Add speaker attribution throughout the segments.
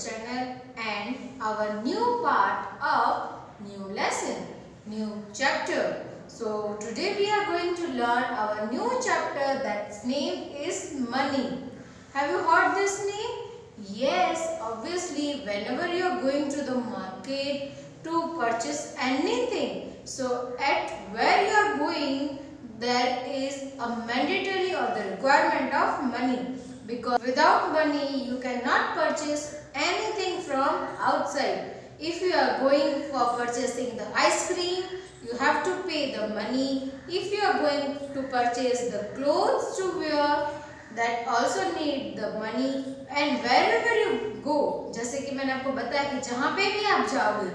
Speaker 1: channel and our new part of new lesson, new chapter. So today we are going to learn our new chapter that's name is money. Have you heard this name? Yes, obviously whenever you are going to the market to purchase anything, so at where you are going there is a mandatory or the requirement of money, because without money you cannot purchase anything from outside. If you are going for purchasing the ice cream, you have to pay the money. If you are going to purchase the clothes to wear, that also need the money. And wherever you go, जैसे कि मैंने आपको बताया कि जहाँ पे भी आप जाओगे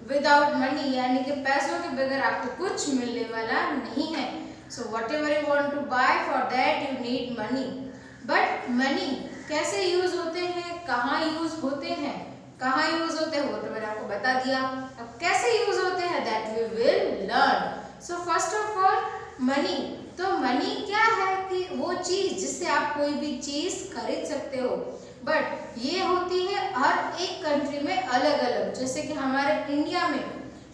Speaker 1: विदाउट मनी यानी कि पैसों के बगैर आपको कुछ मिलने वाला नहीं है. So whatever you want to buy, for that you need money. But money कैसे यूज होते हैं, कहाँ यूज होते हैं, कहाँ यूज होते हैं वो तो मैंने आपको बता दिया. अब कैसे यूज होते हैं that we will learn. So first of all money. तो मनी क्या है कि वो चीज जिससे आप कोई भी चीज खरीद सकते हो, बट ये होती है हर एक कंट्री में अलग अलग. जैसे कि हमारे इंडिया में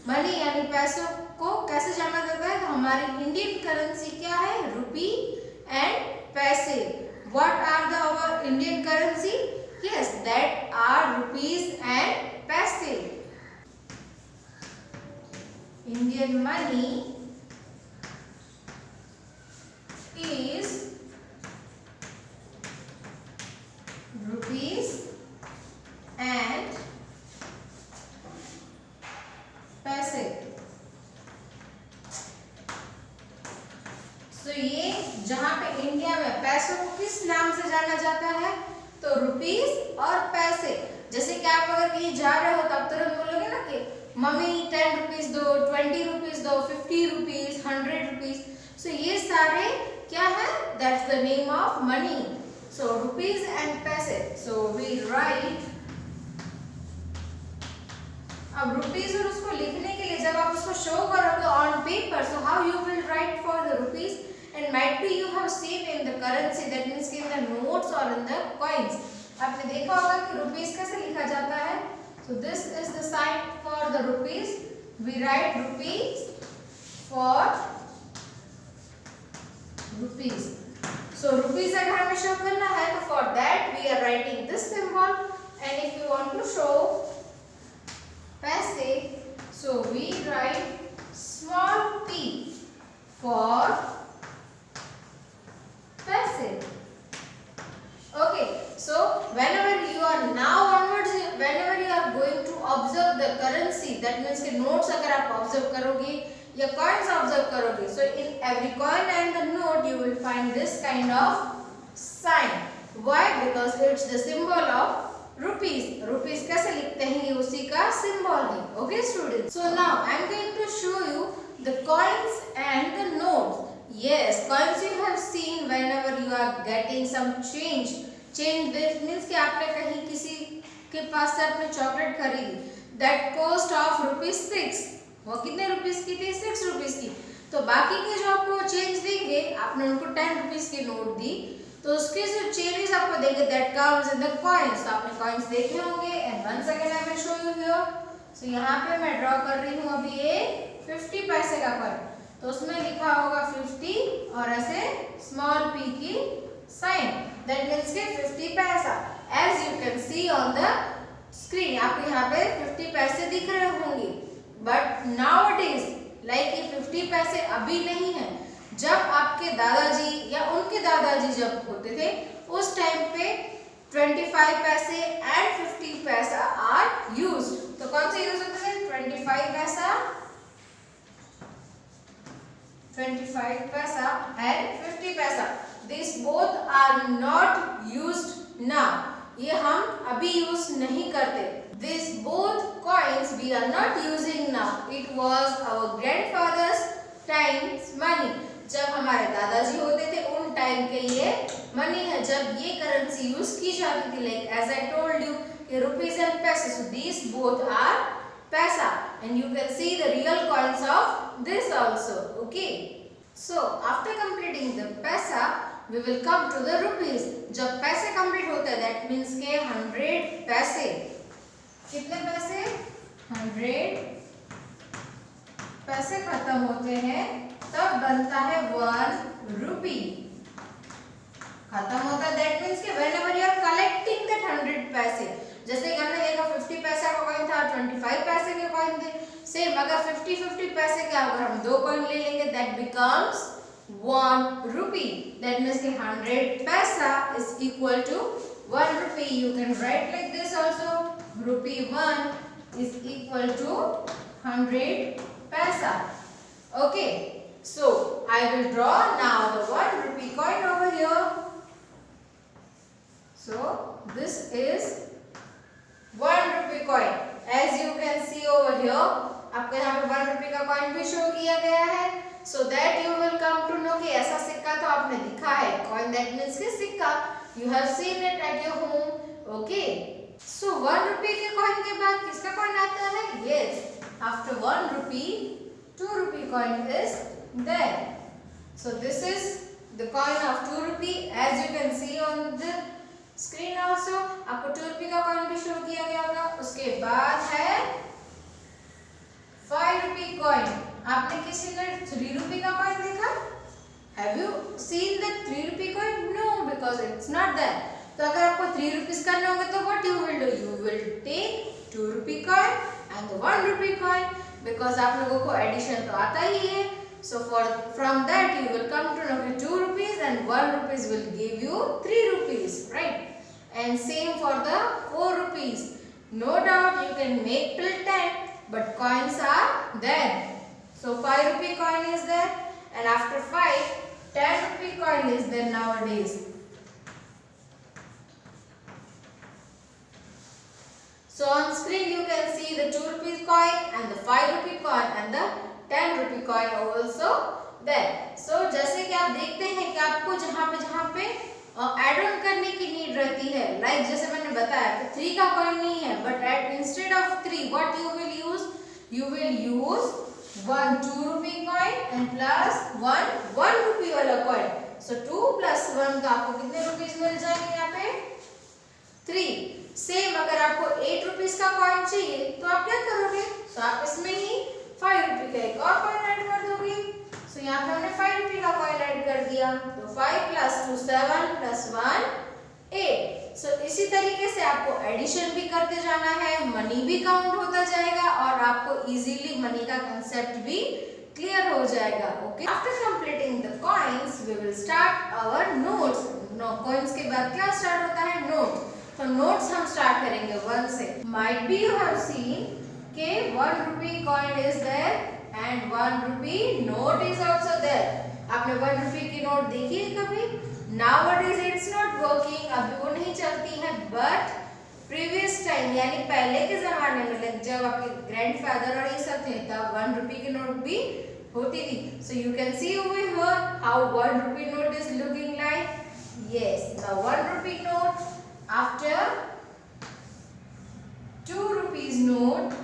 Speaker 1: मनी यानी पैसों को कैसे जाना जाता है, तो हमारी इंडियन करेंसी क्या है, rupee and paise. What are the our Indian currency? Yes, that are rupees and paise. Indian money is rupees and पैसे. So ये जहाँ पे इंडिया में पैसों को किस नाम से जाना जाता है, तो रुपीस और पैसे. जैसे कि आप अगर कहीं जा रहे हो तो आप तुरंत बोलोगे ना कि मम्मी 10 रुपीज दो, 20 रुपीज दो, 50 रुपीज, 100 रुपीज. सो ये सारे क्या है, that's the name of money. So rupees and paise. So we write. अब रुपीज और उसको लिखने के लिए जब आप उसको शो करोगे on paper, so how you will write for the rupees, and might be you have seen in the currency, that means in the notes और इन द कॉइंस. आपने देखा होगा कि रुपीज कैसे लिखा जाता है. So this is the sign for the rupees. We write rupees for rupees. So rupees अगर हमें शो करना है तो for that we are writing this symbol, and if you want to show पैसे, so we write small p for पैसे. Okay, so whenever you are now onwards, whenever you are going to observe the currency, that means कि notes अगर आप observe करोगे या coins observe करोगे, so in every coin and the note you will find this kind of sign. Why? Because it's the symbol of rupees. Rupees कैसे लिखते हैं, ये उसी का symbol है. Okay students, so now I am going to show you the coins and the notes. Yes, coins you have seen whenever you are getting some change. Change this means कि आपने कहीं किसी के पास से आपने चॉकलेट खरीदी, that cost of ₹6. वो कितने रुपीस की थी, 6 रुपीस की. तो बाकी के जो आपको चेंज देंगे, आपने उनको 10 रुपीस की नोट दी, तो उसके जो चेंजेस आपको देंगे that comes in the coins. तो आपने कॉइन्स देखे होंगे, and once again I will show you here. So यहाँ पे मैं ड्रॉ कर रही हूँ अभी ये 50 पैसे का कॉइन. तो उसमें लिखा होगा 50 और ऐसे स्मॉल p की साइन, दैट मींस के 50 पैसा. As you can see on the screen, आपको यहाँ पे 50 पैसे दिख रहे होंगे. बट नाउअडेज लाइक ये 50 पैसे अभी नहीं है. जब आपके दादाजी या उनके दादाजी जब होते थे उस टाइम पे 25 पैसे एंड 50 पैसा आर यूज्ड. तो कौन से यूज होते थे, 25 पैसा एंड 50 पैसा. This both are not used now. ये हम अभी यूज नहीं करते. These both coins we are not using now. It was our grandfather's time's money. जब हमारे दादाजी होते थे उन टाइम के ये मनी है, जब ये करेंसी यूज की जाती थी. Like as I told you, कि rupees and पैसे. So these both are पैसा, and you can see the real coins of this also. Okay. So after completing the पैसा, we will come to the rupees. जब पैसे complete होते हैं, that means के 100 पैसे. कितने पैसे? 100 पैसे खत्म होते हैं तब बनता है 1 रुपी। खत्म होता है दैट मीन्स कि whenever you are collecting that 100 पैसे, जैसे कि हमने देखा 50 पैसा का कॉइन था, 25 पैसे के कॉइन थे, सेम अगर 50-50 पैसे के अगर हम 2 कॉइन ले लेंगे that becomes 1 rupee. That means कि 100 पैसा is equal to 1 rupee. You can write like this also, rupee 1 is equal to 100 paisa. Okay, so I will draw now the 1 rupee coin over here. So this is 1 rupee coin. As you can see over here, आपको यहाँ पे 1 रुपए का coin भी show किया गया है, so that you will come to know कि ऐसा सिक्का तो आपने दिखा है, coin that means कि सिक्का, you have seen it at your home. Okay, so 1 रुपए के कॉइन के बाद किसका कॉइन आता है? Yes. After 1 rupee, 2 rupee coin is there. So this is the coin of 2 rupee. As you can see on the screen also, आपको 2 rupee का coin भी शो किया गया होगा। उसके बाद है 5 rupee coin. आपने किसी ने 3 rupee का coin देखा? Have you seen the 3 rupee coin? No, because it's not there. तो अगर आपको 3 rupees करने होंगे तो what you will do? You will take 2 rupee coin and the 1 rupee coin, because आप लोगों को एडिशन तो आता ही है, so from that you will come to know that 2 rupees and 1 rupees will give you 3 rupees, right? And same for the 4 rupees. No doubt you can make till 10, but coins are there. So 5 rupee coin is there, and after 5, 10 rupee coin is there nowadays. So on screen you can see the 2 rupees coin and the 5 rupee coin and the 10 rupee coin also there. So जैसे कि आप देखते हैं कि आपको जहाँ पे add on करने की नीड रहती है, लाइक जैसे मैंने बताया कि 3 का कॉइन नहीं है, but instead of 3 what you will use? You will use 1 2 rupee coin and plus 1 rupee वाला कॉइन। सो 2 plus 1 का आपको कितने रुपीस मिल जाएंगे यहाँ पे? 3। सेम अगर आपको 8 रुपीस का कॉइन चाहिए तो आप क्या करोगे? सो आप इसमें ही 5 रुपए का एक और कॉइन ऐड कर दोगे। सो यहाँ पे हमने 5 रुपए का कॉइन ऐड कर दिया, तो 5 plus 2 7 plus 1 8। सो इसी तरीके से आपको एडिशन भी करते जाना है, मनी भी काउंट होता जाएगा और आपको इजीली मनी का कंसेप्ट भी क्लियर हो जाएगा। Okay, after completing the coins we will start our notes. Coins के बाद क्या स्टार्ट होता है? नोट। तो नोट्स हम स्टार्ट करेंगे 1 से। Might be you have seen के 1 rupee coin is there and 1 rupee note is also there. आपने 1 rupee की नोट देखी है कभी? Nowadays it's not working, अभी वो नहीं चलती है, but previous time यानी पहले के जमाने में जब आपके ग्रैंडफादर और ये सब थे तब 1 rupee की नोट भी होती थी। So you can see over here how 1 rupee note is looking like. Yes, the 1 rupee note. After 2 rupees note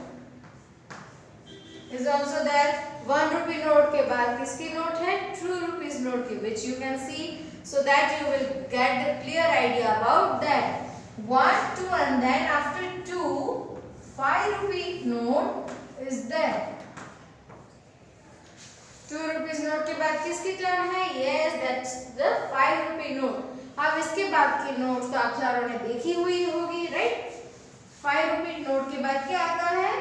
Speaker 1: is also there. 1 rupee note के बाद किसकी नोट है? 2 rupees note की, which you can see, so that you will get the clear idea about that. 1 2 and then after 2 5 rupee note is there. 2 rupees note के बाद किसकी turn है? Yes, that's the 5 rupee note. अब इसके बाद की note तो आप सारों ने देखी हुई होगी, राइट? 5 rupee नोट के बाद क्या आता है?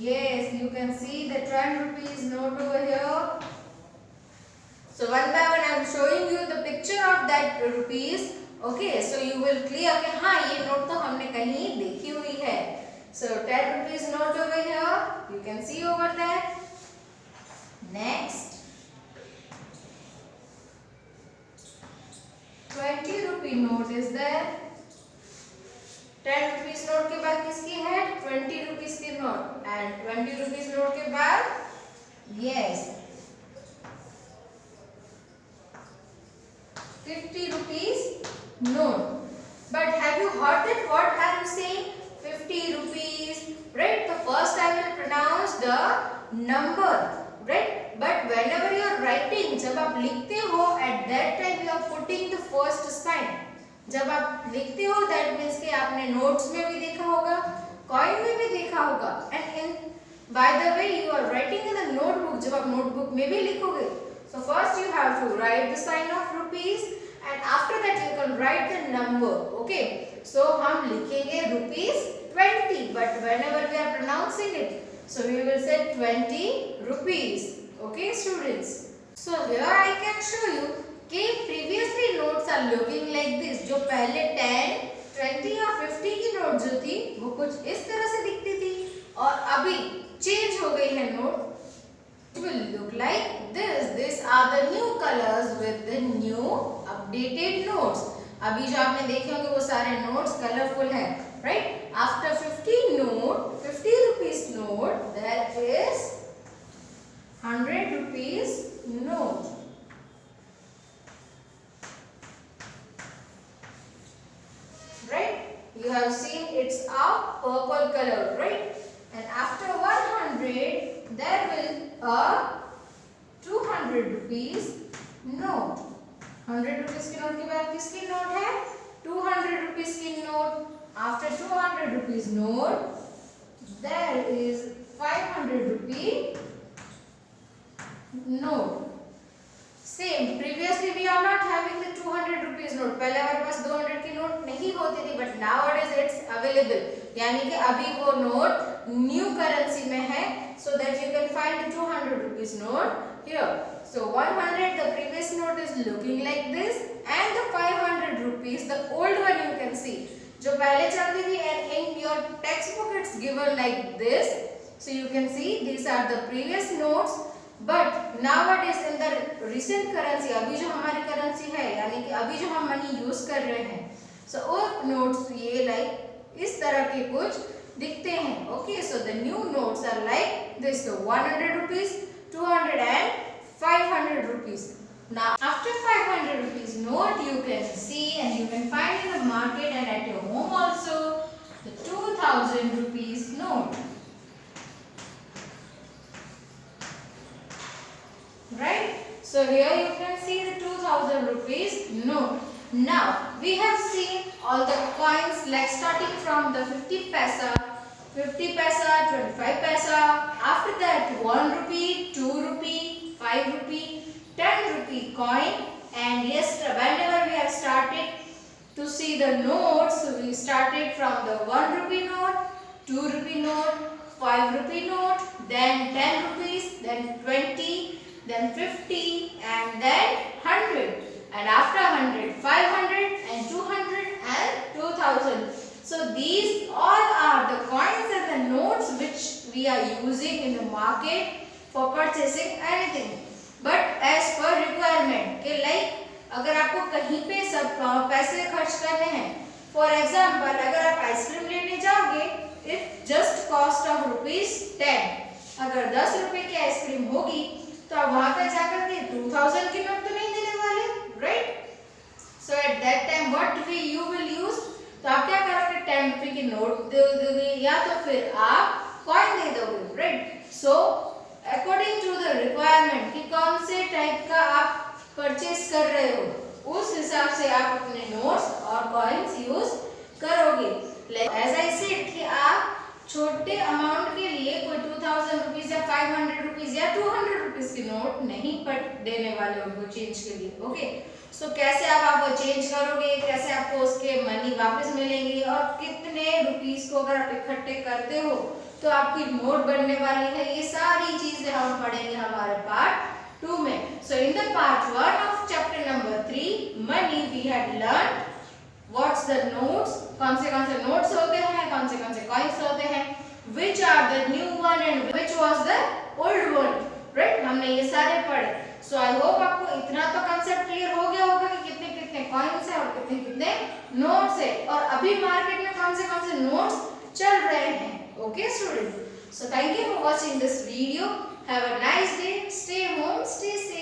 Speaker 1: Yes, you can see the 10 rupees note over here. So one by one I am showing you the picture of that rupees. Okay, so you will clear कि हाँ ये नोट तो हमने कहीं देखी हुई है. So 10 rupees note over here, you can see over there. Next. 20 rupee note is there. 10 rupees note के बाद किसकी है? 20 rupees की नोट, and 20 rupees note के बाद yes 50 rupees note. But have you heard that what I am saying? 50 rupees, right? So first I will pronounce the number, right? But whenever you are writing, जब आप लिखते हो, at that time you are putting the first sign. जब आप लिखते हो that means कि आपने नोट्स में भी देखा होगा, कॉइन में भी देखा होगा, and in by the way you are writing in the notebook, जब आप नोटबुक में भी लिखोगे, so first you have to write the sign of rupees and after that you can write the number. Okay, so हम लिखेंगे ₹20, but whenever we are pronouncing it, so we will say 20 rupees. Okay students, so here I can show you कि previously notes are looking like this. जो पहले 10, 20 और 50 की note जो थी वो कुछ इस तरह से दिखती थी, और अभी चेंज हो गई है note. It will look like this. These are the new colors with the new updated notes. अभी जो आपने देखे होंगे वो सारे नोट्स कलरफुल हैं, right? After 50 note, 50 rupees note, that is 100 rupees note. Right? You have seen it's a purple color, right? And after 100, there will a 200 rupees note. 100 rupees की note के बाद किसकी नोट है? 200 rupees की note. After 200 rupees note, there is 500 rupee note. Same. Previously we are not having the 200 rupees note. पहले हमारे पास 200 की note नहीं होती थी, but nowadays it's available. यानी कि अभी वो नोट न्यू करेंसी में है, so that you can find the 200 rupees note here. So 100, the previous note is looking like this, and the 500 rupees, the old one you can see. जो पहले चलती थी, and in your textbook it's given like this, so you can see these are the previous notes, but nowadays in the recent currency, अभी जो हमारी currency है, यानी कि अभी जो हम मनी यूज कर रहे हैं, so वो notes ये like इस तरह के कुछ दिखते हैं. Okay, so the new notes are like this, so 100 rupees, 200 and 500 rupees. Now after 500 rupees note, you can see and you can find in the market and at your home also the 2000 rupees note. Right? So here you can see the 2000 rupees note. Now we have seen all the coins, like starting from the 50 paisa, 25 paisa, after that 1 rupee, 2 rupee, 5 rupee, 10 rupee coin, and yes, whenever we have started to see the notes, so we started from the 1 rupee note, 2 rupee note, 5 rupee note, then 10 rupees, then 20, then 50, and then 100, and after 100, 500 and 200 and 2000. So these all are the coins and the notes which we are using in the market for purchasing anything. But as per requirement, कि like अगर आपको कहीं पे सब पैसे खर्च करने हैं, for example अगर आप आइसक्रीम लेने जाओगे, it just cost of ₹10. अगर 10 रुपए की आइसक्रीम होगी, तो आप वहाँ पे जाकर के 2000 की नोट तो नहीं देने वाले, right? So at that time what you will use? तो आप क्या करोगे? 10 रुपए की नोट दे दोगे, या तो फिर आप कॉइन दे दोगे, right? So according to the requirement कि कौन से टाइप का आप परचेस कर रहे हो, उस हिसाब से आप अपने नोट्स और कॉइन्स यूज करोगे. एज आई सेड कि आप छोटे अमाउंट के लिए कोई 2000 रुपीज या 500 रुपीज या 200 रुपीज की नोट नहीं देने वाले उनको चेंज के लिए. ओके, सो कैसे आप वो चेंज करोगे, कैसे आपको उसके मनी वापस मिलेंगे, और कितने रुपीस को अगर आप इकट्ठे करते हो तो आपकी नोट बनने वाली है, ये सारी चीजें हम पढ़ेंगे हमारे पार्ट 2 में. So in the part 1 of chapter number 3 money, we had learn what's the notes, कौन से नोट्स होते हैं, कौन से कॉइन्स होते हैं, which are the new one and which was the old one, right? हमने ये सारे पढ़े. सो आई होप आपको इतना तो कांसेप्ट क्लियर हो गया होगा कि कितने कितने कॉइन्स हैं और कितने कितने नोट्स है, और अभी मार्केट में कौन से नोट्स चल रहे हैं. Okay students, so thank you for watching this video. Have a nice day. Stay home, stay safe.